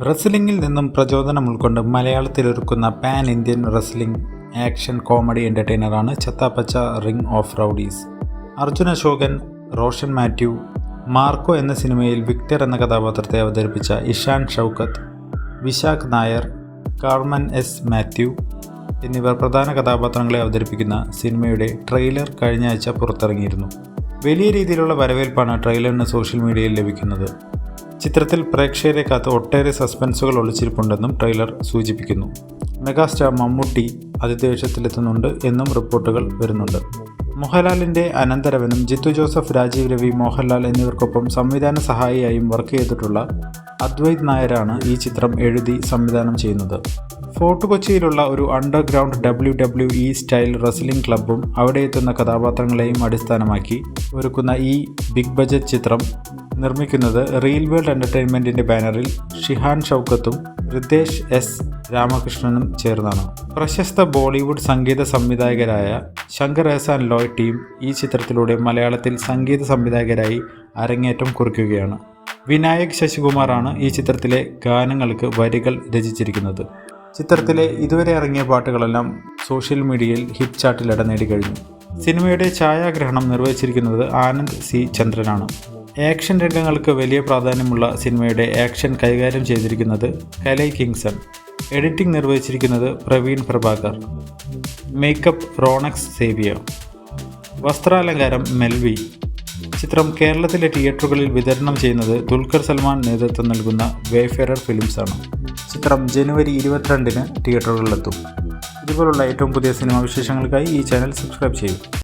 റെസ്ലിംഗിൽ നിന്നും പ്രചോദനം ഉൾക്കൊണ്ട് മലയാളത്തിലൊരുക്കുന്ന pan Indian wrestling action comedy എൻ്റർടൈനറാണ് Chathapacha ring of rowdies. Arjun Ashokan, Roshan Mathew, Marco എന്ന സിനിമയിൽ വിക്ടർ എന്ന കഥാപാത്രത്തെ അവതരിപ്പിച്ച ഇഷാൻ ഷൗക്കത്ത്, വിശാഖ് നായർ, കാർമൻ എസ് മാത്യു എന്നിവർ പ്രധാന കഥാപാത്രങ്ങളെ അവതരിപ്പിക്കുന്ന സിനിമയുടെ ട്രെയിലർ കഴിഞ്ഞ ആഴ്ച പുറത്തിറങ്ങിയിരുന്നു. വലിയ രീതിയിലുള്ള വരവേൽപ്പാണ് ട്രെയിലറിന് സോഷ്യൽ മീഡിയയിൽ ലഭിക്കുന്നത്. ചിത്രത്തിൽ പ്രേക്ഷകരെ കാത്ത് ഒട്ടേറെ സസ്പെൻസുകൾ ഒളിച്ചിരിപ്പുണ്ടെന്നും ട്രെയിലർ സൂചിപ്പിക്കുന്നു. മെഗാസ്റ്റാർ മമ്മൂട്ടി അതിഥിവേഷത്തിലെത്തുന്നുണ്ട് എന്നും റിപ്പോർട്ടുകൾ വരുന്നുണ്ട്. മോഹൻലാലിൻ്റെ അനന്തരവനും ജിത്തു ജോസഫ്, രാജീവ് രവി, മോഹൻലാൽ എന്നിവർക്കൊപ്പം സംവിധാന സഹായിയായും വർക്ക് ചെയ്തിട്ടുള്ള അദ്വൈത് നായരാണ് ഈ ചിത്രം എഴുതി സംവിധാനം ചെയ്യുന്നത്. ഫോർട്ട് കൊച്ചിയിലുള്ള ഒരു അണ്ടർഗ്രൗണ്ട് WWE സ്റ്റൈൽ റെസ്ലിംഗ് ക്ലബ്ബും അവിടെ എത്തുന്ന കഥാപാത്രങ്ങളെയും അടിസ്ഥാനമാക്കി ഒരുക്കുന്ന ഈ ബിഗ് ബജറ്റ് ചിത്രം നിർമ്മിക്കുന്നത് റിയൽ വേൾഡ് എൻ്റർടൈൻമെൻറ്റിൻ്റെ ബാനറിൽ ഷിഹാൻ ഷൗക്കത്തും റിതേഷ് എസ് രാമകൃഷ്ണനും ചേർന്നാണ്. പ്രശസ്ത ബോളിവുഡ് സംഗീത സംവിധായകരായ ശങ്കർ എഹ്സാൻ ലോയ് ടീം ഈ ചിത്രത്തിലൂടെ മലയാളത്തിൽ സംഗീത സംവിധായകരായി അരങ്ങേറ്റം കുറിക്കുകയാണ്. വിനായക് ശശികുമാറാണ് ഈ ചിത്രത്തിലെ ഗാനങ്ങൾക്ക് വരികൾ രചിച്ചിരിക്കുന്നത്. ചിത്രത്തിലെ ഇതുവരെ ഇറങ്ങിയ പാട്ടുകളെല്ലാം സോഷ്യൽ മീഡിയയിൽ ഹിറ്റ് ചാർട്ടിൽ ഇടം നേടിക്കഴിഞ്ഞു. സിനിമയുടെ ഛായാഗ്രഹണം നിർവഹിച്ചിരിക്കുന്നത് ആനന്ദ് സി ചന്ദ്രനാണ്. ആക്ഷൻ രംഗങ്ങൾക്ക് വലിയ പ്രാധാന്യമുള്ള സിനിമയുടെ ആക്ഷൻ കൈകാര്യം ചെയ്തിരിക്കുന്നത് കലൈ കിങ്സൺ. എഡിറ്റിംഗ് നിർവഹിച്ചിരിക്കുന്നത് പ്രവീൺ പ്രഭാകർ. മേക്കപ്പ് റോണക്സ് സേവിയർ. വസ്ത്രാലങ്കാരം മെൽവി. ചിത്രം കേരളത്തിലെ തിയേറ്ററുകളിൽ വിതരണം ചെയ്യുന്നത് ദുൽഖർ സൽമാൻ നേതൃത്വം നൽകുന്ന വേഫെയറർ ഫിലിംസാണ്. ചിത്രം ജനുവരി 22-ന് തിയേറ്ററുകളിലെത്തും. ഇതുപോലുള്ള ഏറ്റവും പുതിയ സിനിമാ വിശേഷങ്ങൾക്കായി ഈ ചാനൽ സബ്സ്ക്രൈബ് ചെയ്യൂ.